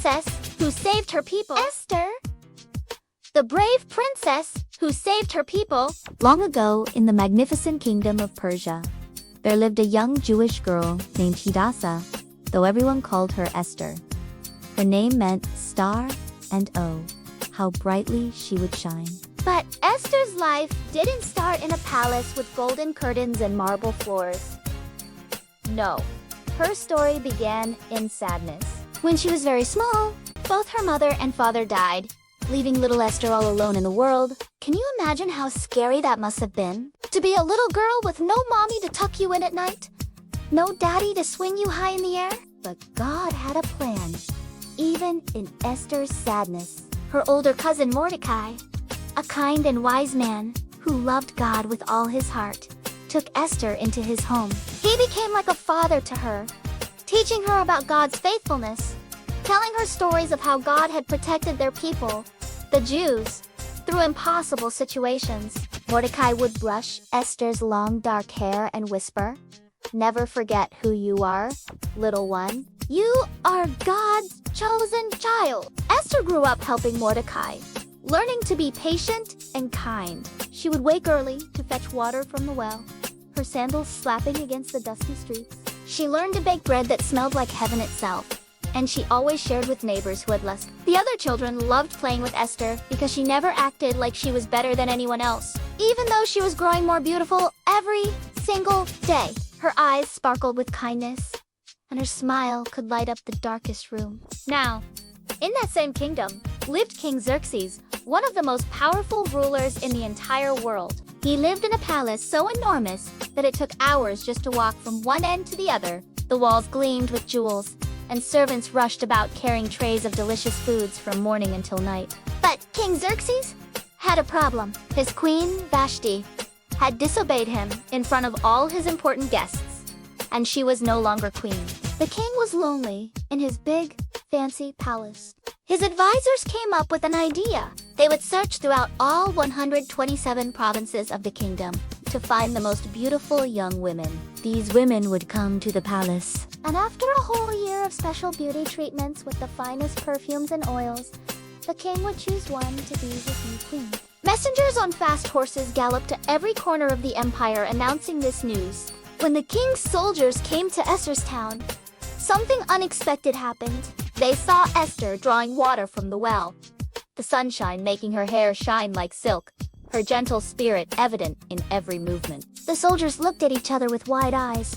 princess who saved her people. Esther, the brave princess who saved her people. Long ago, in the magnificent kingdom of Persia, there lived a young Jewish girl named Hadassah, though everyone called her Esther. Her name meant star, and oh, how brightly she would shine. But Esther's life didn't start in a palace with golden curtains and marble floors. No, her story began in sadness. When she was very small, both her mother and father died, leaving little Esther all alone in the world. Can you imagine how scary that must have been? To be a little girl with no mommy to tuck you in at night? No daddy to swing you high in the air? But God had a plan. Even in Esther's sadness, her older cousin Mordecai, a kind and wise man who loved God with all his heart, took Esther into his home. He became like a father to her, teaching her about God's faithfulness, telling her stories of how God had protected their people, the Jews, through impossible situations. Mordecai would brush Esther's long dark hair and whisper, "Never forget who you are, little one. You are God's chosen child." Esther grew up helping Mordecai, learning to be patient and kind. She would wake early to fetch water from the well, her sandals slapping against the dusty streets. She learned to bake bread that smelled like heaven itself, and she always shared with neighbors who had less. The other children loved playing with Esther because she never acted like she was better than anyone else, even though she was growing more beautiful every single day. Her eyes sparkled with kindness, and her smile could light up the darkest room. Now, in that same kingdom, lived King Xerxes, one of the most powerful rulers in the entire world. He lived in a palace so enormous that it took hours just to walk from one end to the other. The walls gleamed with jewels, and servants rushed about carrying trays of delicious foods from morning until night. But King Xerxes had a problem. His queen, Vashti, had disobeyed him in front of all his important guests, and she was no longer queen. The king was lonely in his big, fancy palace. His advisors came up with an idea. They would search throughout all 127 provinces of the kingdom to find the most beautiful young women. These women would come to the palace, and after a whole year of special beauty treatments with the finest perfumes and oils, the king would choose one to be his new queen. Messengers on fast horses galloped to every corner of the empire announcing this news. When the king's soldiers came to Esther's town, something unexpected happened. They saw Esther drawing water from the well, the sunshine making her hair shine like silk, her gentle spirit evident in every movement. The soldiers looked at each other with wide eyes.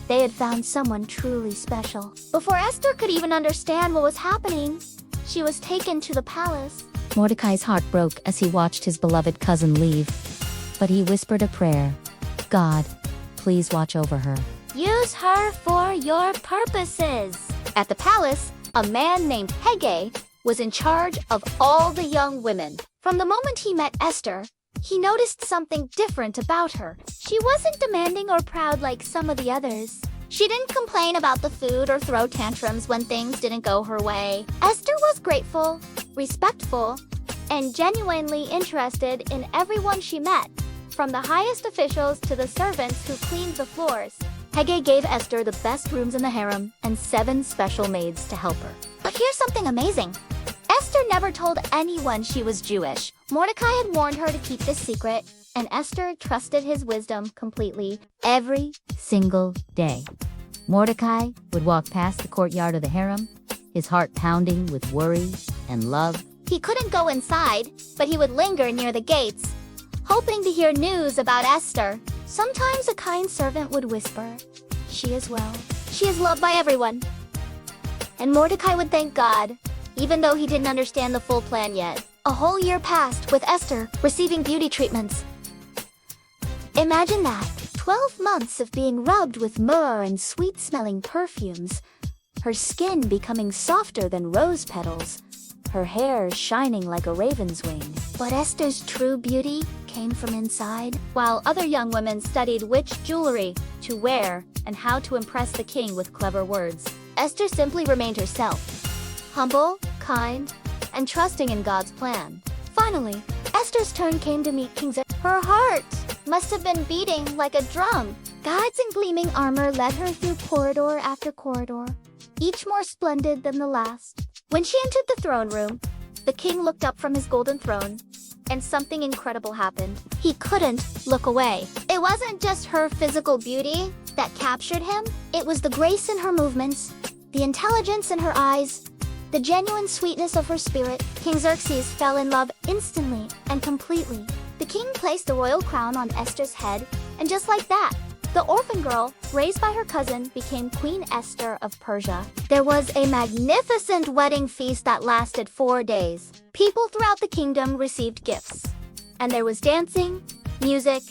They had found someone truly special. Before Esther could even understand what was happening, she was taken to the palace. Mordecai's heart broke as he watched his beloved cousin leave, but he whispered a prayer. "God, please watch over her. Use her for your purposes." At the palace, a man named Haggai was in charge of all the young women. From the moment he met Esther, he noticed something different about her. She wasn't demanding or proud like some of the others. She didn't complain about the food or throw tantrums when things didn't go her way. Esther was grateful, respectful, and genuinely interested in everyone she met, from the highest officials to the servants who cleaned the floors. Haggai gave Esther the best rooms in the harem and 7 special maids to help her. But here's something amazing. Esther never told anyone she was Jewish. Mordecai had warned her to keep this secret, and Esther trusted his wisdom completely. Every single day, Mordecai would walk past the courtyard of the harem, his heart pounding with worry and love. He couldn't go inside, but he would linger near the gates, hoping to hear news about Esther. Sometimes a kind servant would whisper, "She is well. She is loved by everyone." And Mordecai would thank God, even though he didn't understand the full plan yet. A whole year passed with Esther receiving beauty treatments. Imagine that, 12 months of being rubbed with myrrh and sweet-smelling perfumes, her skin becoming softer than rose petals, her hair shining like a raven's wing. But Esther's true beauty came from inside. While other young women studied which jewelry to wear and how to impress the king with clever words, Esther simply remained herself, humble, kind, and trusting in God's plan. Finally, Esther's turn came to meet King Xerxes. Her heart must have been beating like a drum. Guards in gleaming armor led her through corridor after corridor, each more splendid than the last. When she entered the throne room, the king looked up from his golden throne, and something incredible happened. He couldn't look away. It wasn't just her physical beauty that captured him. It was the grace in her movements, the intelligence in her eyes, the genuine sweetness of her spirit. King Xerxes fell in love instantly and completely. The king placed the royal crown on Esther's head, and just like that, the orphan girl, raised by her cousin, became Queen Esther of Persia. There was a magnificent wedding feast that lasted 4 days. People throughout the kingdom received gifts, and there was dancing, music,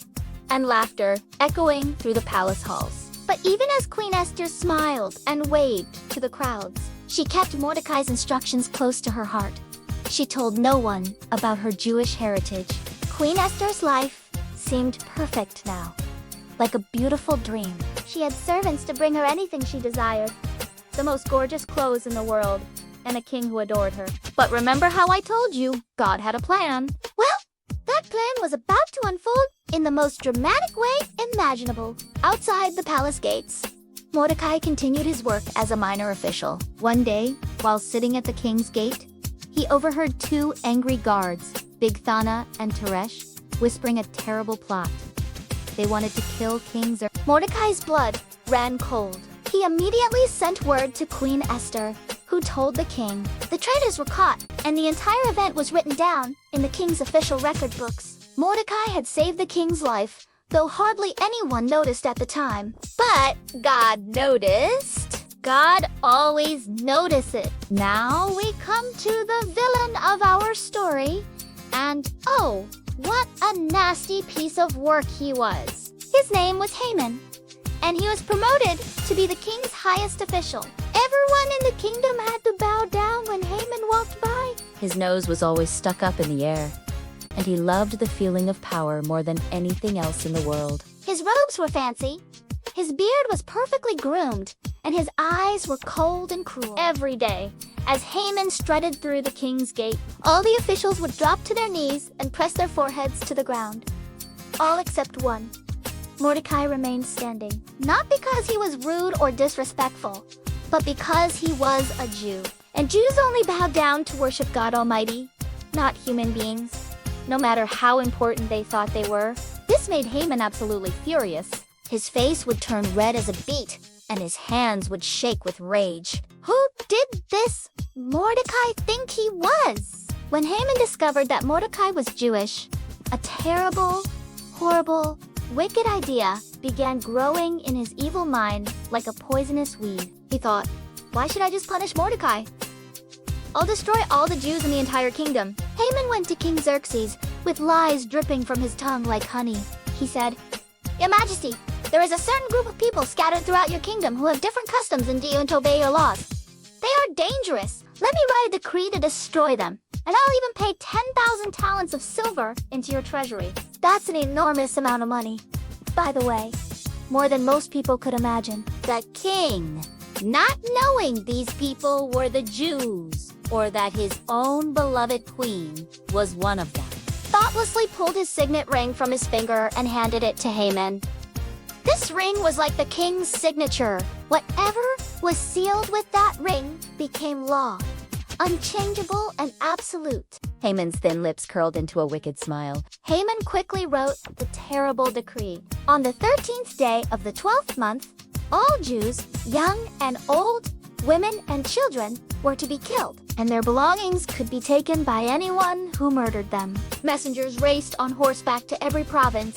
and laughter echoing through the palace halls. But even as Queen Esther smiled and waved to the crowds, she kept Mordecai's instructions close to her heart. She told no one about her Jewish heritage. Queen Esther's life seemed perfect now, like a beautiful dream. She had servants to bring her anything she desired, the most gorgeous clothes in the world, and a king who adored her. But remember how I told you, God had a plan. Well, that plan was about to unfold in the most dramatic way imaginable. Outside the palace gates, Mordecai continued his work as a minor official. One day, while sitting at the king's gate, he overheard 2 angry guards, Bigthana and Teresh, whispering a terrible plot. They wanted to kill King Xerxes. Mordecai's blood ran cold. He immediately sent word to Queen Esther, who told the king. The traitors were caught, and the entire event was written down in the king's official record books. Mordecai had saved the king's life, though hardly anyone noticed at the time. But God noticed. God always notices. Now we come to the villain of our story, and oh, what a nasty piece of work he was. His name was Haman, and he was promoted to be the king's highest official. Everyone in the kingdom had to bow down when Haman walked by. His nose was always stuck up in the air, and he loved the feeling of power more than anything else in the world. His robes were fancy, his beard was perfectly groomed, and his eyes were cold and cruel. Every day, as Haman strutted through the king's gate, all the officials would drop to their knees and press their foreheads to the ground. All except one. Mordecai remained standing, not because he was rude or disrespectful, but because he was a Jew. And Jews only bowed down to worship God Almighty, not human beings, no matter how important they thought they were. This made Haman absolutely furious. His face would turn red as a beet, and his hands would shake with rage. Who did this Mordecai think he was? When Haman discovered that Mordecai was Jewish, a terrible, horrible, wicked idea began growing in his evil mind like a poisonous weed. He thought, why should I just punish Mordecai? I'll destroy all the Jews in the entire kingdom. Haman went to King Xerxes with lies dripping from his tongue like honey. He said, Your Majesty, there is a certain group of people scattered throughout your kingdom who have different customs and don't obey your laws. They are dangerous. Let me write a decree to destroy them, and I'll even pay 10,000 talents of silver into your treasury. That's an enormous amount of money. By the way, more than most people could imagine. The king, not knowing these people were the Jews, or that his own beloved queen was one of them, thoughtlessly pulled his signet ring from his finger and handed it to Haman. This ring was like the king's signature. Whatever was sealed with that ring became law, unchangeable and absolute. Haman's thin lips curled into a wicked smile. Haman quickly wrote the terrible decree. On the 13th day of the 12th month, all Jews, young and old, women and children, were to be killed, and their belongings could be taken by anyone who murdered them. Messengers raced on horseback to every province,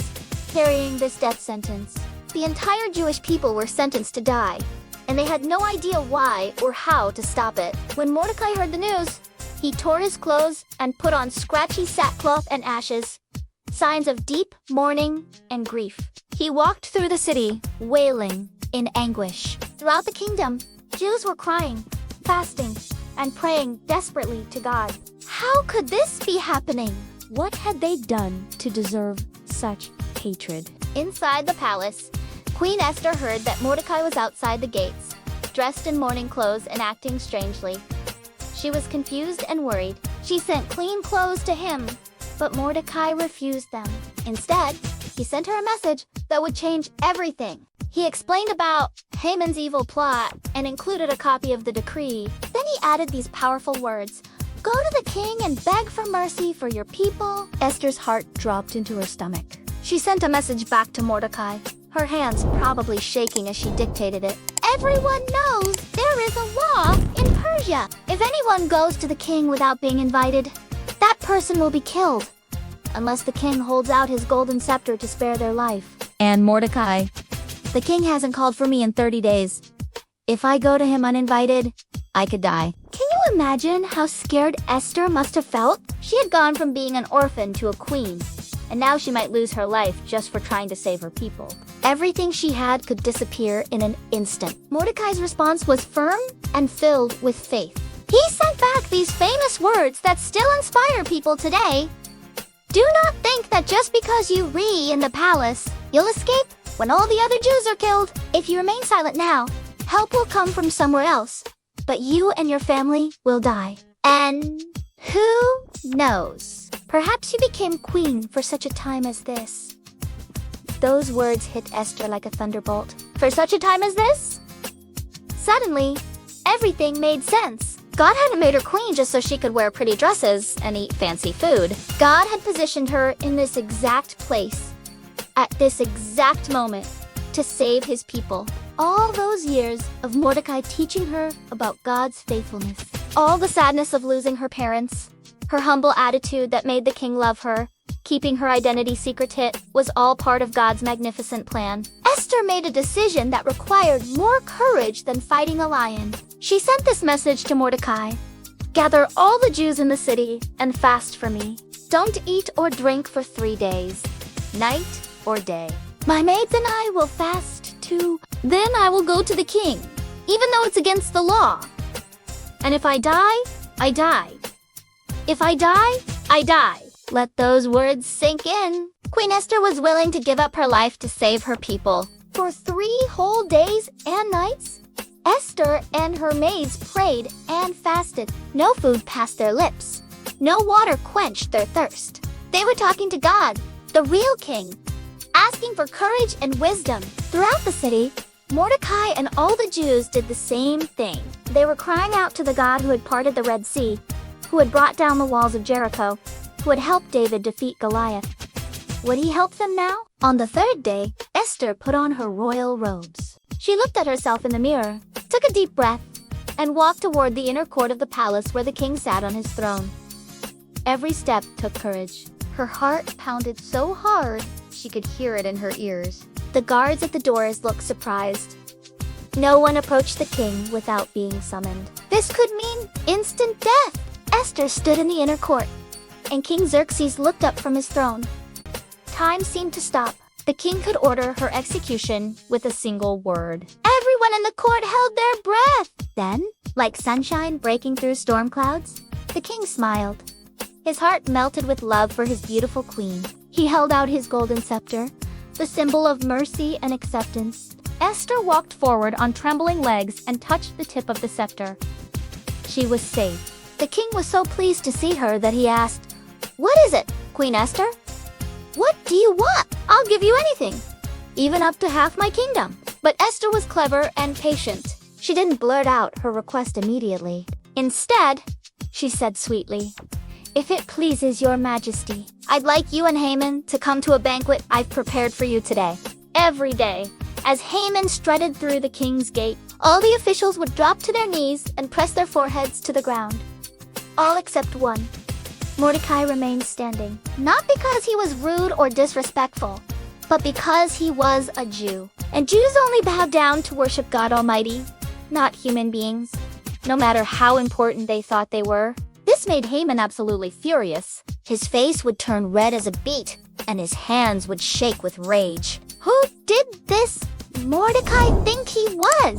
carrying this death sentence. The entire Jewish people were sentenced to die, and they had no idea why or how to stop it. When Mordecai heard the news, he tore his clothes and put on scratchy sackcloth and ashes, signs of deep mourning and grief. He walked through the city, wailing in anguish. Throughout the kingdom, Jews were crying, fasting, and praying desperately to God. How could this be happening? What had they done to deserve such hatred? Inside the palace, Queen Esther heard that Mordecai was outside the gates, dressed in mourning clothes and acting strangely. She was confused and worried. She sent clean clothes to him, but Mordecai refused them. Instead, He sent her a message that would change everything. He explained about Haman's evil plot and included a copy of the decree. Then he added these powerful words: "Go to the king and beg for mercy for your people." Esther's heart dropped into her stomach. She sent a message back to Mordecai, her hands probably shaking as she dictated it. "Everyone knows there is a law in Persia. If anyone goes to the king without being invited, that person will be killed, unless the king holds out his golden scepter to spare their life." And Mordecai, "The king hasn't called for me in 30 days. If I go to him uninvited, I could die." Can you imagine how scared Esther must have felt? She had gone from being an orphan to a queen, and now she might lose her life just for trying to save her people. Everything she had could disappear in an instant. Mordecai's response was firm and filled with faith. He sent back these famous words that still inspire people today. "Do not think that just because you reign in the palace, you'll escape when all the other Jews are killed. If you remain silent now, help will come from somewhere else, but you and your family will die. And who knows? Perhaps you became queen for such a time as this." Those words hit Esther like a thunderbolt. For such a time as this? Suddenly, everything made sense. God hadn't made her queen just so she could wear pretty dresses and eat fancy food. God had positioned her in this exact place, at this exact moment, to save his people. All those years of Mordecai teaching her about God's faithfulness. All the sadness of losing her parents, her humble attitude that made the king love her, keeping her identity secret was all part of God's magnificent plan. Esther made a decision that required more courage than fighting a lion. She sent this message to Mordecai: "Gather all the Jews in the city and fast for me. Don't eat or drink for 3 days, night or day. My maids and I will fast too. Then I will go to the king, even though it's against the law. And if I die, I die. If I die, I die." Let those words sink in. Queen Esther was willing to give up her life to save her people. For 3 whole days and nights, Esther and her maids prayed and fasted. No food passed their lips. No water quenched their thirst. They were talking to God, the real king, asking for courage and wisdom. Throughout the city, Mordecai and all the Jews did the same thing. They were crying out to the God who had parted the Red Sea, who had brought down the walls of Jericho, who had helped David defeat Goliath. Would he help them now? On the 3rd day, Esther put on her royal robes. She looked at herself in the mirror, took a deep breath, and walked toward the inner court of the palace where the king sat on his throne. Every step took courage. Her heart pounded so hard she could hear it in her ears. The guards at the doors looked surprised. No one approached the king without being summoned. This could mean instant death. Esther stood in the inner court, and King Xerxes looked up from his throne. Time seemed to stop. The king could order her execution with a single word. Everyone in the court held their breath. Then, like sunshine breaking through storm clouds, the king smiled. His heart melted with love for his beautiful queen. He held out his golden scepter, the symbol of mercy and acceptance. Esther walked forward on trembling legs and touched the tip of the scepter. She was safe. The king was so pleased to see her that he asked, "What is it, Queen Esther? What do you want? I'll give you anything, even up to half my kingdom." But Esther was clever and patient. She didn't blurt out her request immediately. Instead, she said sweetly, "If it pleases your majesty, I'd like you and Haman to come to a banquet I've prepared for you today." Every day, as Haman strutted through the king's gate, all the officials would drop to their knees and press their foreheads to the ground. All except one. Mordecai remained standing, not because he was rude or disrespectful, but because he was a Jew. And Jews only bow down to worship God Almighty, not human beings, no matter how important they thought they were. This made Haman absolutely furious. His face would turn red as a beet, and his hands would shake with rage. Who did this Mordecai think he was?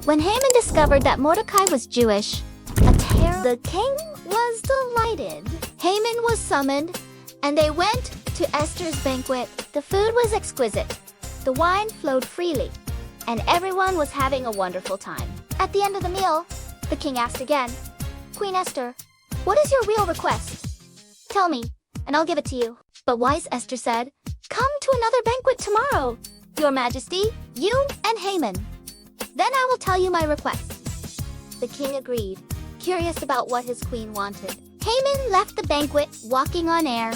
When Haman discovered that Mordecai was Jewish, the king was delighted. Haman was summoned, and they went to Esther's banquet. The food was exquisite. The wine flowed freely, and everyone was having a wonderful time. At the end of the meal, the king asked again, "Queen Esther, what is your real request? Tell me, and I'll give it to you." But wise Esther said, Come to another banquet tomorrow, Your Majesty, you and Haman. Then I will tell you my request. The king agreed, curious about what his queen wanted. Haman left the banquet, walking on air.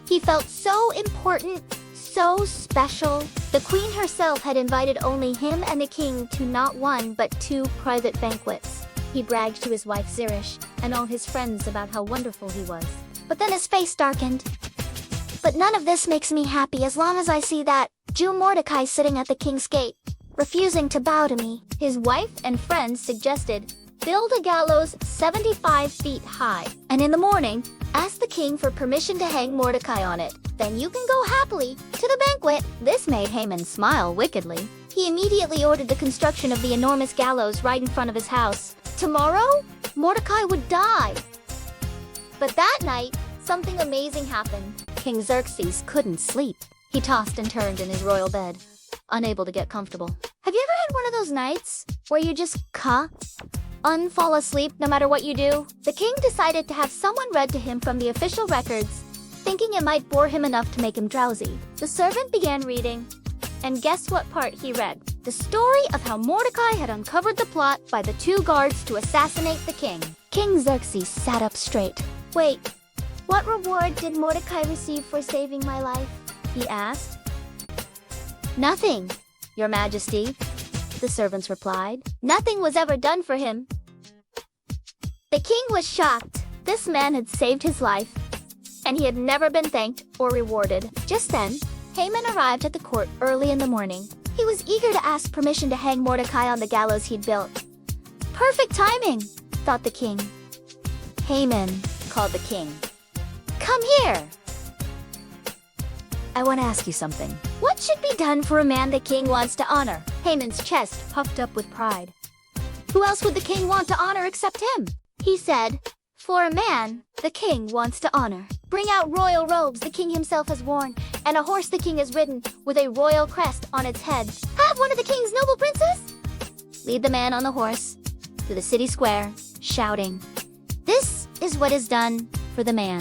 He felt so important, so special. The queen herself had invited only him and the king to not one but 2 private banquets. He bragged to his wife Zeresh and all his friends about how wonderful he was. But then his face darkened. But none of this makes me happy as long as I see that Jew Mordecai sitting at the king's gate, refusing to bow to me. His wife and friends suggested, build a gallows 75 feet high, and in the morning, ask the king for permission to hang Mordecai on it. Then you can go happily to the banquet. This made Haman smile wickedly. He immediately ordered the construction of the enormous gallows right in front of his house. Tomorrow, Mordecai would die. But that night, something amazing happened. King Xerxes couldn't sleep. He tossed and turned in his royal bed, unable to get comfortable. Have you ever had one of those nights where you just unfall asleep no matter what you do? The king decided to have someone read to him from the official records, thinking it might bore him enough to make him drowsy. The servant began reading, and guess what part he read? The story of how Mordecai had uncovered the plot by the 2 guards to assassinate the king. King Xerxes sat up straight. Wait, what reward did Mordecai receive for saving my life? He asked. Nothing, Your Majesty, the servants replied. Nothing was ever done for him. The king was shocked. This man had saved his life, and he had never been thanked or rewarded. Just then, Haman arrived at the court early in the morning. He was eager to ask permission to hang Mordecai on the gallows he'd built. Perfect timing, thought the king. Haman, called the king. Come here. I want to ask you something. What should be done for a man the king wants to honor? Haman's chest puffed up with pride. Who else would the king want to honor except him? He said, for a man the king wants to honor, bring out royal robes the king himself has worn, and a horse the king has ridden with a royal crest on its head. Have one of the king's noble princes lead the man on the horse to the city square, shouting, this is what is done for the man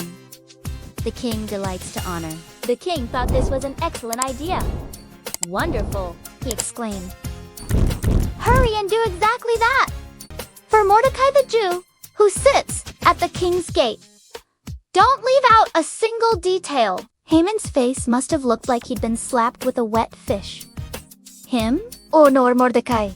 the king delights to honor. The king thought this was an excellent idea. Wonderful, he exclaimed. Hurry and do exactly that. For Mordecai the Jew, who sits at the king's gate. Don't leave out a single detail. Haman's face must have looked like he'd been slapped with a wet fish. Him or nor Mordecai?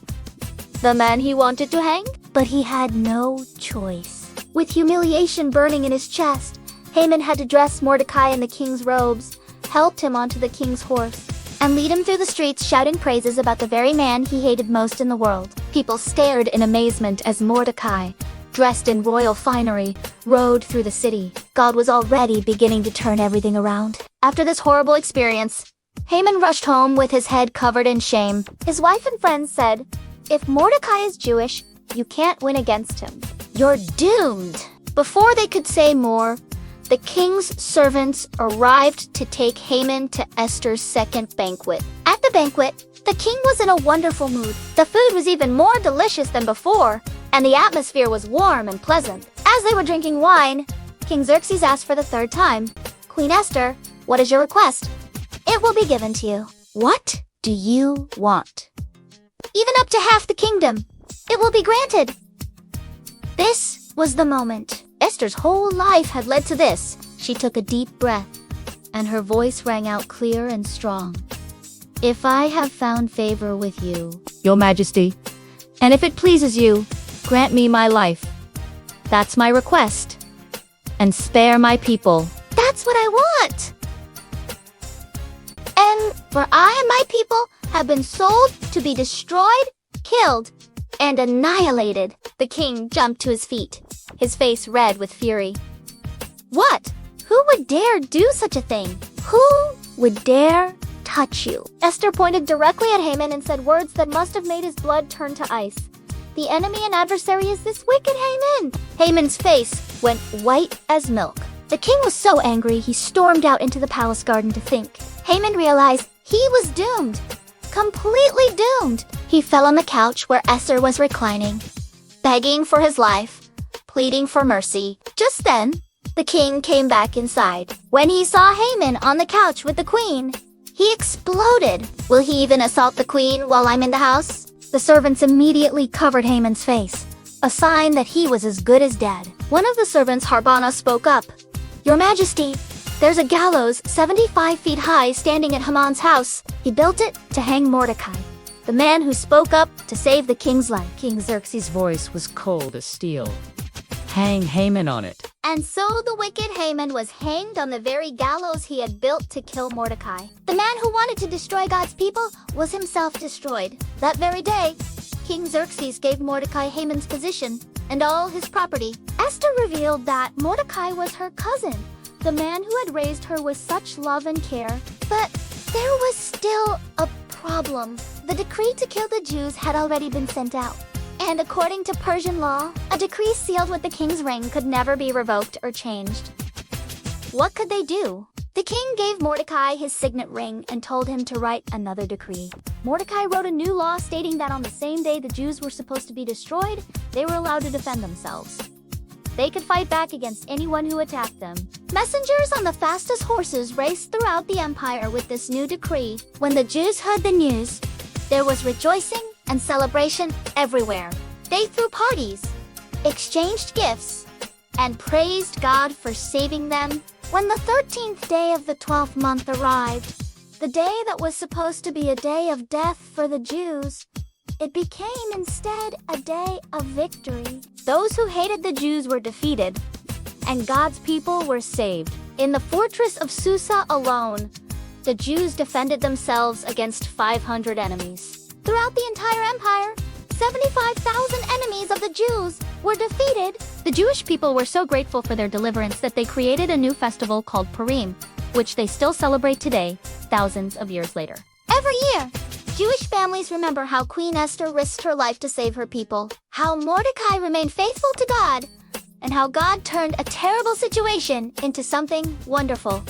The man he wanted to hang? But he had no choice. With humiliation burning in his chest, Haman had to dress Mordecai in the king's robes, helped him onto the king's horse, and lead him through the streets shouting praises about the very man he hated most in the world. People stared in amazement as Mordecai, dressed in royal finery, rode through the city. God was already beginning to turn everything around. After this horrible experience, Haman rushed home with his head covered in shame. His wife and friends said, if Mordecai is Jewish, you can't win against him. You're doomed. Before they could say more, the king's servants arrived to take Haman to Esther's second banquet. At the banquet, the king was in a wonderful mood. The food was even more delicious than before, and the atmosphere was warm and pleasant. As they were drinking wine, King Xerxes asked for the 3rd time, Queen Esther, what is your request? It will be given to you. What do you want? Even up to half the kingdom. It will be granted. This was the moment. Esther's whole life had led to this. She took a deep breath, and her voice rang out clear and strong. If I have found favor with you, Your Majesty, and if it pleases you, grant me my life. That's my request. And spare my people. That's what I want. And for I and my people have been sold to be destroyed, killed, and annihilated. The king jumped to his feet, his face red with fury. What? Who would dare do such a thing? Who would dare touch you? Esther pointed directly at Haman and said words that must have made his blood turn to ice. The enemy and adversary is this wicked Haman. Haman's face went white as milk. The king was so angry he stormed out into the palace garden to think. Haman realized he was doomed. Completely doomed. He fell on the couch where Esther was reclining, begging for his life, pleading for mercy. Just then, The king came back inside. When he saw Haman on the couch with the queen, he exploded. Will he even assault the queen while I'm in the house? The servants immediately covered Haman's face, a sign that he was as good as dead. One of the servants, Harbana, spoke up. Your Majesty, there's a gallows 75 feet high standing at Haman's house. He built it to hang Mordecai, the man who spoke up to save the king's life. King Xerxes' voice was cold as steel. Hang Haman on it. And so the wicked Haman was hanged on the very gallows he had built to kill Mordecai. The man who wanted to destroy God's people was himself destroyed. That very day, King Xerxes gave Mordecai Haman's position and all his property. Esther revealed that Mordecai was her cousin, the man who had raised her with such love and care. But there was still a problem. The decree to kill the Jews had already been sent out. And according to Persian law, a decree sealed with the king's ring could never be revoked or changed. What could they do? The king gave Mordecai his signet ring and told him to write another decree. Mordecai wrote a new law stating that on the same day the Jews were supposed to be destroyed, they were allowed to defend themselves. They could fight back against anyone who attacked them. Messengers on the fastest horses raced throughout the empire with this new decree. When the Jews heard the news, there was rejoicing and celebration everywhere. They threw parties, exchanged gifts, and praised God for saving them. When the 13th day of the 12th month arrived, the day that was supposed to be a day of death for the Jews, it became instead a day of victory. Those who hated the Jews were defeated, and God's people were saved. In the fortress of Susa alone, the Jews defended themselves against 500 enemies. Throughout the entire empire, 75,000 enemies of the Jews were defeated. The Jewish people were so grateful for their deliverance that they created a new festival called Purim, which they still celebrate today, thousands of years later. Every year, Jewish families remember how Queen Esther risked her life to save her people, how Mordecai remained faithful to God, and how God turned a terrible situation into something wonderful.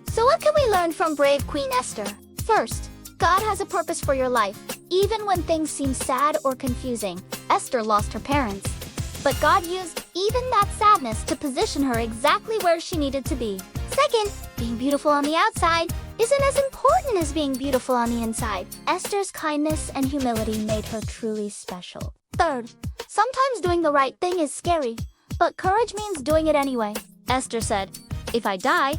So what can we learn from brave Queen Esther? First, God has a purpose for your life, even when things seem sad or confusing. Esther lost her parents, but God used even that sadness to position her exactly where she needed to be. Second, being beautiful on the outside isn't as important as being beautiful on the inside. Esther's kindness and humility made her truly special. Third, sometimes doing the right thing is scary, but courage means doing it anyway. Esther said, "If I die,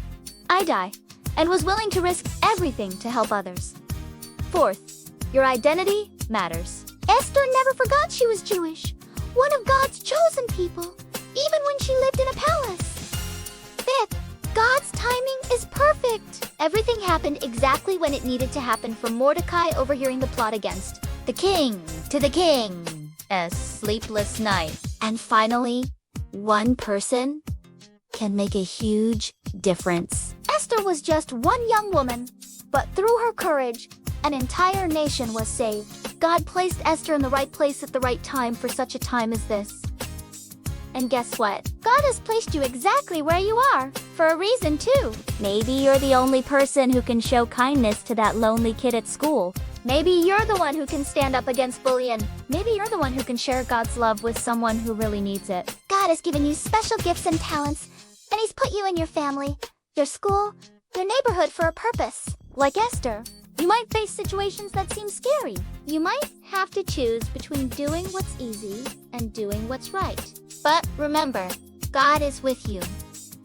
I die," and was willing to risk everything to help others. Fourth, your identity matters. Esther never forgot she was Jewish, one of God's chosen people, even when she lived in a palace. Fifth, God's timing is perfect. Everything happened exactly when it needed to happen, from Mordecai overhearing the plot against the king to the king's sleepless night. And finally, one person can make a huge difference. Esther was just one young woman, but through her courage, an entire nation was saved. God placed Esther in the right place at the right time for such a time as this. And guess what? God has placed you exactly where you are, for a reason too. Maybe you're the only person who can show kindness to that lonely kid at school. Maybe you're the one who can stand up against bullying. Maybe you're the one who can share God's love with someone who really needs it. God has given you special gifts and talents, and He's put you in your family, your school, your neighborhood for a purpose. Like Esther, you might face situations that seem scary. You might have to choose between doing what's easy and doing what's right. But remember, God is with you,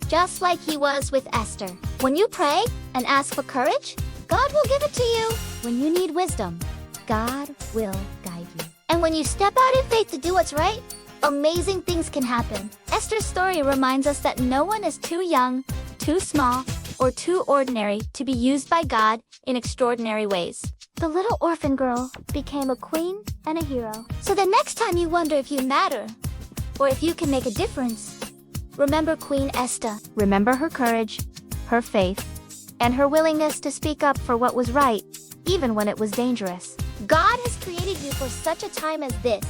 just like He was with Esther. When you pray and ask for courage, God will give it to you. When you need wisdom, God will guide you. And when you step out in faith to do what's right, amazing things can happen. Esther's story reminds us that no one is too young, too small, or too ordinary to be used by God in extraordinary ways. The little orphan girl became a queen and a hero. So the next time you wonder if you matter, or if you can make a difference, remember Queen Esther. Remember her courage, her faith, and her willingness to speak up for what was right, even when it was dangerous. God has created you for such a time as this,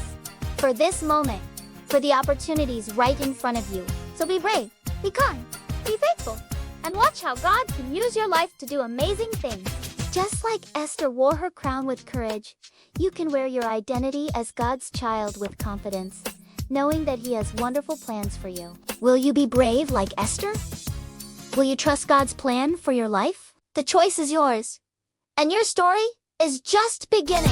for this moment, for the opportunities right in front of you. So be brave, be kind, be faithful, and watch how God can use your life to do amazing things. Just like Esther wore her crown with courage, you can wear your identity as God's child with confidence. knowing that He has wonderful plans for you. Will you be brave like Esther? Will you trust God's plan for your life? The choice is yours, and your story is just beginning.